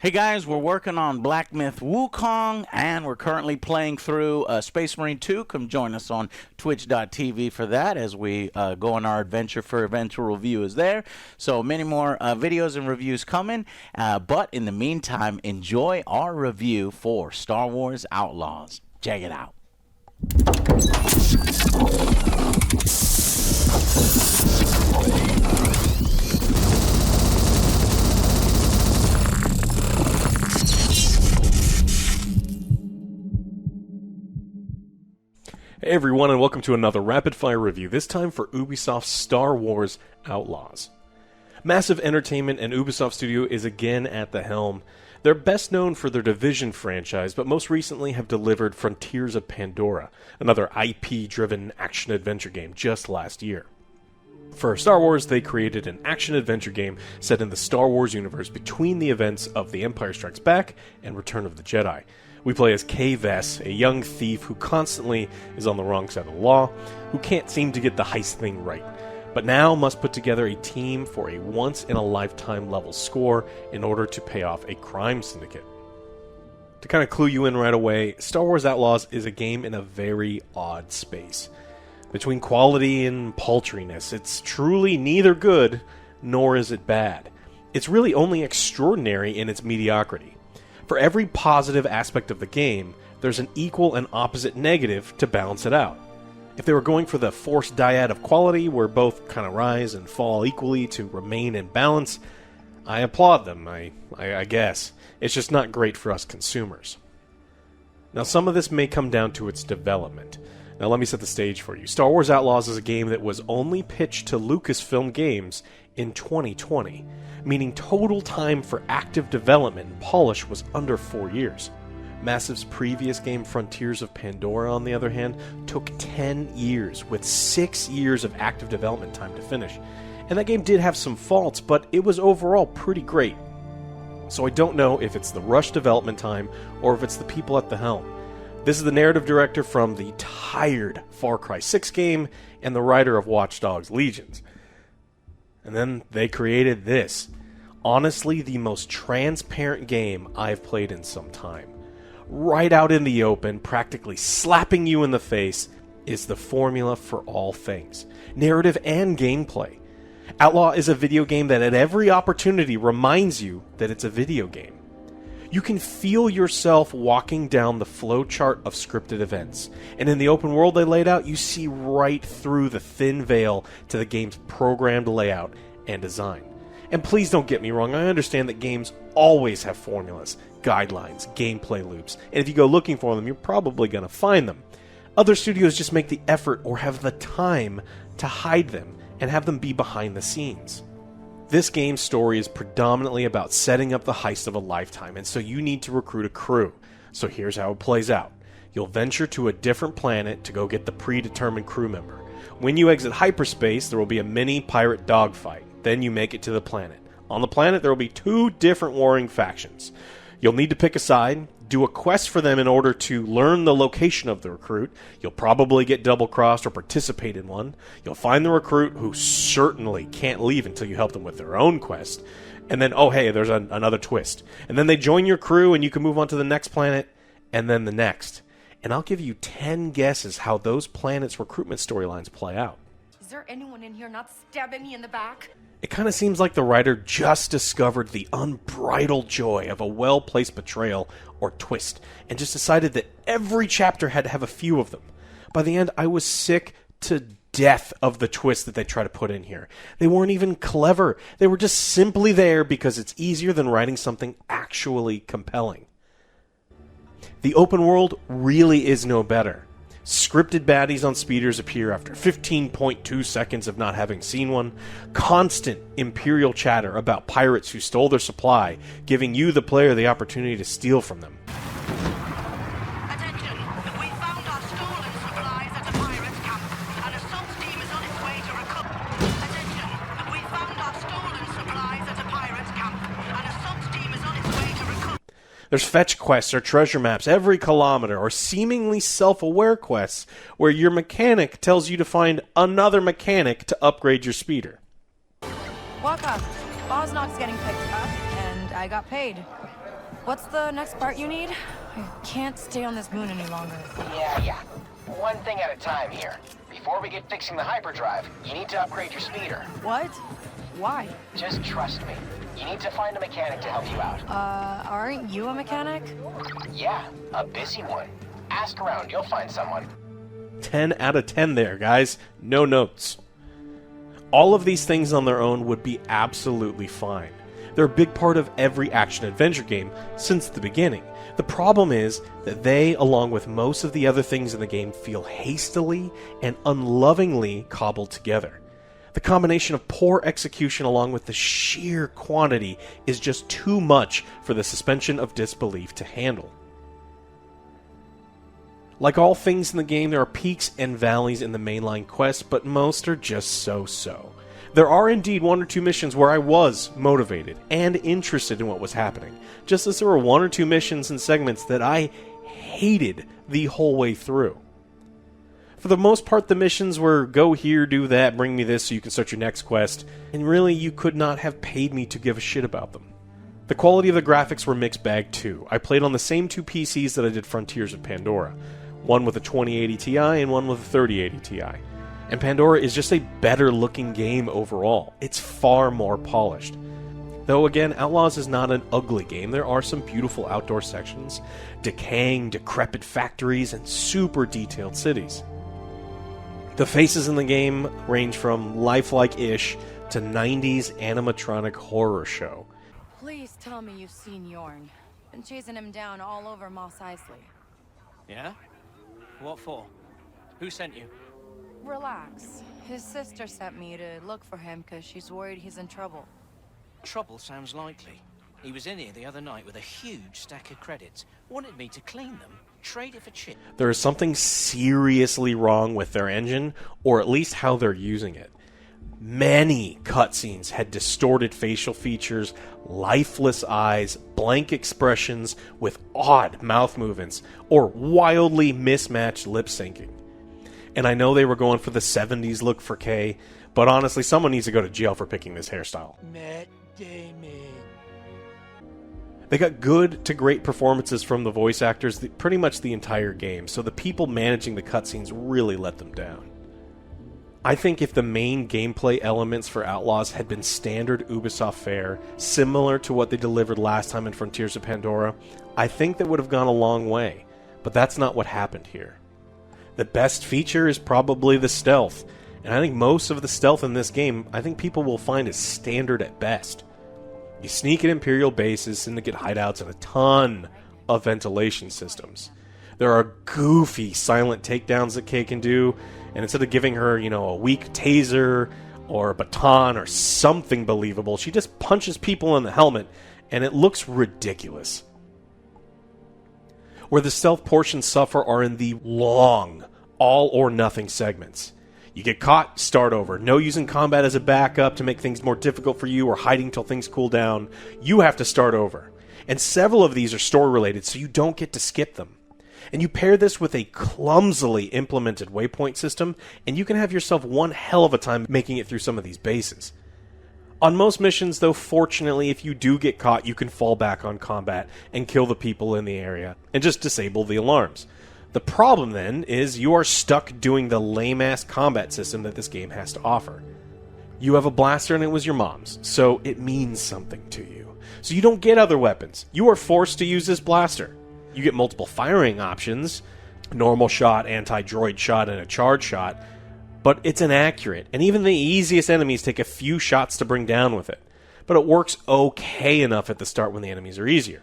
Hey guys, we're working on Black Myth Wukong, and we're currently playing through Space Marine 2. Come join us on twitch.tv for that as we go on our adventure for eventual review is there. So many more videos and reviews coming, but in the meantime, enjoy our review for Star Wars Outlaws. Check it out. Hey everyone, and welcome to another Rapid Fire review, this time for Ubisoft's Star Wars Outlaws. Massive Entertainment and Ubisoft Studio is again at the helm. They're best known for their Division franchise, but most recently have delivered Frontiers of Pandora, another IP-driven action-adventure game just last year. For Star Wars, they created an action-adventure game set in the Star Wars universe between the events of The Empire Strikes Back and Return of the Jedi. We play as Kay Vess, a young thief who constantly is on the wrong side of the law, who can't seem to get the heist thing right, but now must put together a team for a once-in-a-lifetime level score in order to pay off a crime syndicate. To kind of clue you in right away, Star Wars Outlaws is a game in a very odd space. Between quality and paltriness, it's truly neither good, nor is it bad. It's really only extraordinary in its mediocrity. For every positive aspect of the game, there's an equal and opposite negative to balance it out. If they were going for the forced dyad of quality, where both kind of rise and fall equally to remain in balance, I applaud them, I guess. It's just not great for us consumers. Now, some of this may come down to its development. Now, let me set the stage for you. Star Wars Outlaws is a game that was only pitched to Lucasfilm Games in 2020, meaning total time for active development and polish was under 4 years. Massive's previous game, Frontiers of Pandora, on the other hand, took 10 years, with 6 years of active development time to finish. And that game did have some faults, but it was overall pretty great. So I don't know if it's the rushed development time, or if it's the people at the helm. This is the narrative director from the tired Far Cry 6 game, and the writer of Watch Dogs Legions. And then they created this. Honestly, the most transparent game I've played in some time. Right out in the open, practically slapping you in the face, is the formula for all things. Narrative and gameplay. Outlaw is a video game that at every opportunity reminds you that it's a video game. You can feel yourself walking down the flowchart of scripted events, and in the open world they laid out, you see right through the thin veil to the game's programmed layout and design. And please don't get me wrong, I understand that games always have formulas, guidelines, gameplay loops, and if you go looking for them, you're probably going to find them. Other studios just make the effort or have the time to hide them and have them be behind the scenes. This game's story is predominantly about setting up the heist of a lifetime, and so you need to recruit a crew. So here's how it plays out. You'll venture to a different planet to go get the predetermined crew member. When you exit hyperspace, there will be a mini pirate dogfight. Then you make it to the planet. On the planet, there will be 2 different warring factions. You'll need to pick a side, do a quest for them in order to learn the location of the recruit. You'll probably get double-crossed or participate in one. You'll find the recruit, who certainly can't leave until you help them with their own quest. And then, oh hey, there's another twist. And then they join your crew and you can move on to the next planet, and then the next. And I'll give you 10 guesses how those planets' recruitment storylines play out. Is there anyone in here not stabbing me in the back? It kind of seems like the writer just discovered the unbridled joy of a well-placed betrayal or twist, and just decided that every chapter had to have a few of them. By the end, I was sick to death of the twists that they try to put in here. They weren't even clever. They were just simply there because it's easier than writing something actually compelling. The open world really is no better. Scripted baddies on speeders appear after 15.2 seconds of not having seen one. Constant Imperial chatter about pirates who stole their supply, giving you, the player, the opportunity to steal from them. Attention! We found our stolen supplies at a pirate's camp. An assault team is on its way to recover. Attention! We found our stolen supplies at a pirate's camp. An assault team is on its way to recover. There's fetch quests or treasure maps every kilometer, or seemingly self-aware quests where your mechanic tells you to find another mechanic to upgrade your speeder. Welcome. Bosnock's getting picked up, and I got paid. What's the next part you need? I can't stay on this moon any longer. Yeah. One thing at a time here. Before we get fixing the hyperdrive, you need to upgrade your speeder. What? Why? Just trust me. You need to find a mechanic to help you out. Aren't you a mechanic? Yeah, a busy one. Ask around, you'll find someone. 10 out of 10 there, guys. No notes. All of these things on their own would be absolutely fine. They're a big part of every action-adventure game since the beginning. The problem is that they, along with most of the other things in the game, feel hastily and unlovingly cobbled together. The combination of poor execution along with the sheer quantity is just too much for the suspension of disbelief to handle. Like all things in the game, there are peaks and valleys in the mainline quest, but most are just so-so. There are indeed one or two missions where I was motivated and interested in what was happening, just as there were one or two missions and segments that I hated the whole way through. For the most part, the missions were go here, do that, bring me this so you can start your next quest, and really you could not have paid me to give a shit about them. The quality of the graphics were mixed bag too. I played on the same two PCs that I did Frontiers of Pandora, one with a 2080 Ti and one with a 3080 Ti. And Pandora is just a better looking game overall. It's far more polished. Though again, Outlaws is not an ugly game. There are some beautiful outdoor sections, decaying, decrepit factories, and super detailed cities. The faces in the game range from lifelike-ish to 90s animatronic horror show. Please tell me you've seen Yorn. Been chasing him down all over Mos Eisley. Yeah? What for? Who sent you? Relax. His sister sent me to look for him because she's worried he's in trouble. Trouble sounds likely. He was in here the other night with a huge stack of credits. Wanted me to clean them, trade it for chip. There is something seriously wrong with their engine, or at least how they're using it. Many cutscenes had distorted facial features, lifeless eyes, blank expressions with odd mouth movements, or wildly mismatched lip syncing. And I know they were going for the 70s look for Kay, but honestly, someone needs to go to jail for picking this hairstyle. Matt Damon. They got good to great performances from the voice actors pretty much the entire game, so the people managing the cutscenes really let them down. I think if the main gameplay elements for Outlaws had been standard Ubisoft fare, similar to what they delivered last time in Frontiers of Pandora, I think that would have gone a long way, but that's not what happened here. The best feature is probably the stealth, and I think most of the stealth in this game, I think people will find is standard at best. You sneak at Imperial bases, syndicate hideouts, and a ton of ventilation systems. There are goofy silent takedowns that Kay can do, and instead of giving her, a weak taser or a baton or something believable, she just punches people in the helmet, and it looks ridiculous. Where the stealth portions suffer are in the long, all-or-nothing segments. You get caught, start over. No using combat as a backup to make things more difficult for you or hiding till things cool down. You have to start over. And several of these are story-related, so you don't get to skip them. And you pair this with a clumsily implemented waypoint system, and you can have yourself one hell of a time making it through some of these bases. On most missions, though, fortunately, if you do get caught, you can fall back on combat and kill the people in the area, and just disable the alarms. The problem, then, is you are stuck doing the lame-ass combat system that this game has to offer. You have a blaster and it was your mom's, so it means something to you. So you don't get other weapons. You are forced to use this blaster. You get multiple firing options, normal shot, anti-droid shot, and a charge shot, but it's inaccurate, and even the easiest enemies take a few shots to bring down with it. But it works okay enough at the start when the enemies are easier.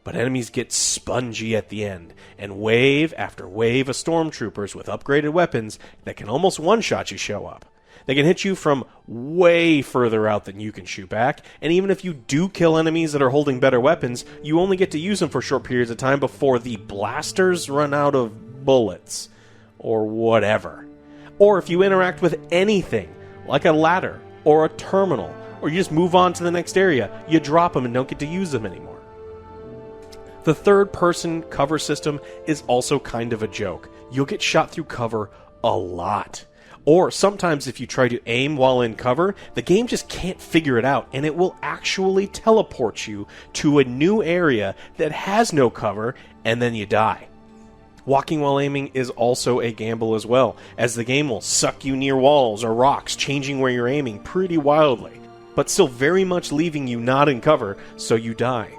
But enemies get spongy at the end, and wave after wave of stormtroopers with upgraded weapons that can almost one-shot you show up. They can hit you from way further out than you can shoot back, and even if you do kill enemies that are holding better weapons, you only get to use them for short periods of time before the blasters run out of bullets, or whatever. Or if you interact with anything, like a ladder, or a terminal, or you just move on to the next area, you drop them and don't get to use them anymore. The third-person cover system is also kind of a joke. You'll get shot through cover a lot. Or sometimes if you try to aim while in cover, the game just can't figure it out, and it will actually teleport you to a new area that has no cover, and then you die. Walking while aiming is also a gamble as well, as the game will suck you near walls or rocks, changing where you're aiming pretty wildly, but still very much leaving you not in cover, so you die.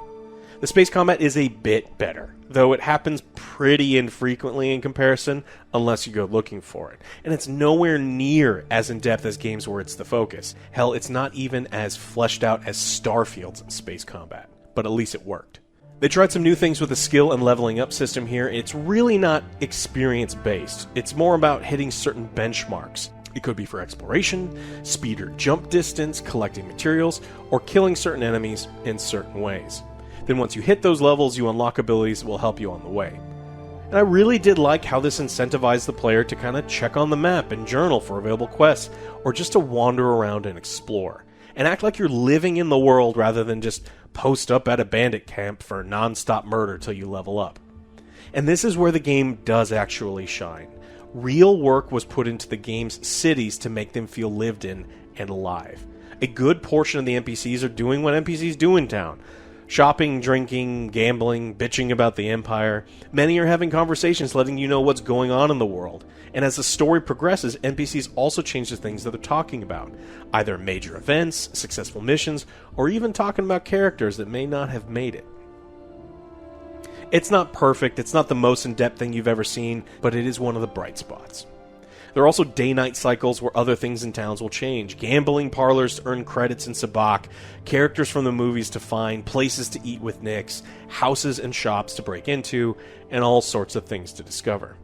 The space combat is a bit better, though it happens pretty infrequently in comparison, unless you go looking for it. And it's nowhere near as in-depth as games where it's the focus. Hell, it's not even as fleshed out as Starfield's space combat, but at least it worked. They tried some new things with the skill and leveling up system here. It's really not experience-based. It's more about hitting certain benchmarks. It could be for exploration, speed or jump distance, collecting materials, or killing certain enemies in certain ways. Then once you hit those levels, you unlock abilities that will help you on the way. And I really did like how this incentivized the player to kind of check on the map and journal for available quests, or just to wander around and explore, and act like you're living in the world rather than just post up at a bandit camp for non-stop murder till you level up. And this is where the game does actually shine. Real work was put into the game's cities to make them feel lived in and alive. A good portion of the NPCs are doing what NPCs do in town. Shopping, drinking, gambling, bitching about the Empire. Many are having conversations letting you know what's going on in the world. And as the story progresses, NPCs also change the things that they're talking about. Either major events, successful missions, or even talking about characters that may not have made it. It's not perfect, it's not the most in-depth thing you've ever seen, but it is one of the bright spots. There are also day-night cycles where other things in towns will change. Gambling parlors to earn credits in Sabak, characters from the movies to find, places to eat with Nix, houses and shops to break into, and all sorts of things to discover.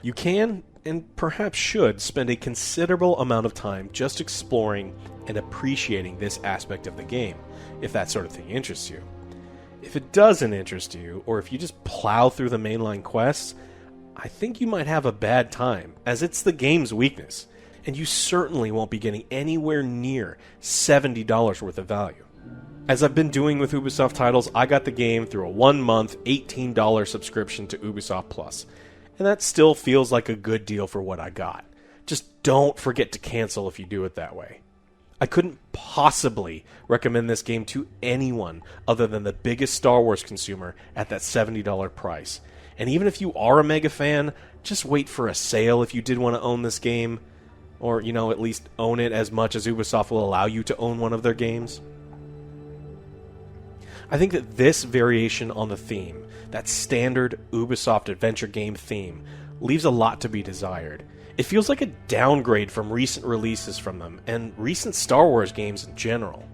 You can, and perhaps should, spend a considerable amount of time just exploring and appreciating this aspect of the game, if that sort of thing interests you. If it doesn't interest you, or if you just plow through the mainline quests, I think you might have a bad time, as it's the game's weakness, and you certainly won't be getting anywhere near $70 worth of value. As I've been doing with Ubisoft titles, I got the game through a 1-month, $18 subscription to Ubisoft Plus, and that still feels like a good deal for what I got. Just don't forget to cancel if you do it that way. I couldn't possibly recommend this game to anyone other than the biggest Star Wars consumer at that $70 price. And even if you are a mega fan, just wait for a sale if you did want to own this game. Or, at least own it as much as Ubisoft will allow you to own one of their games. I think that this variation on the theme, that standard Ubisoft adventure game theme, leaves a lot to be desired. It feels like a downgrade from recent releases from them, and recent Star Wars games in general.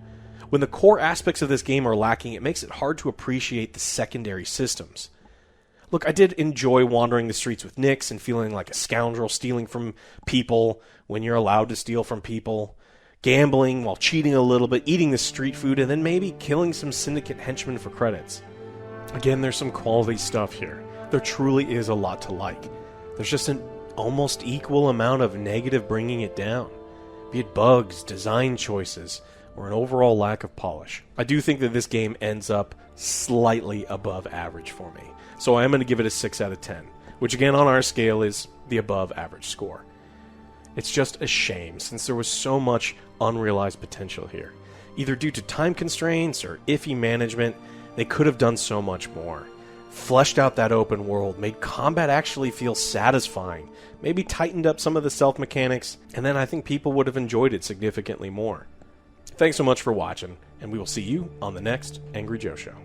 When the core aspects of this game are lacking, it makes it hard to appreciate the secondary systems. Look, I did enjoy wandering the streets with Nix and feeling like a scoundrel stealing from people when you're allowed to steal from people, gambling while cheating a little bit, eating the street food, and then maybe killing some syndicate henchmen for credits. Again, there's some quality stuff here. There truly is a lot to like. There's just an almost equal amount of negative bringing it down, be it bugs, design choices, or an overall lack of polish. I do think that this game ends up slightly above average for me. So I am going to give it a 6 out of 10, which again on our scale is the above average score. It's just a shame since there was so much unrealized potential here. Either due to time constraints or iffy management, they could have done so much more. Fleshed out that open world, made combat actually feel satisfying, maybe tightened up some of the stealth mechanics, and then I think people would have enjoyed it significantly more. Thanks so much for watching, and we will see you on the next Angry Joe Show.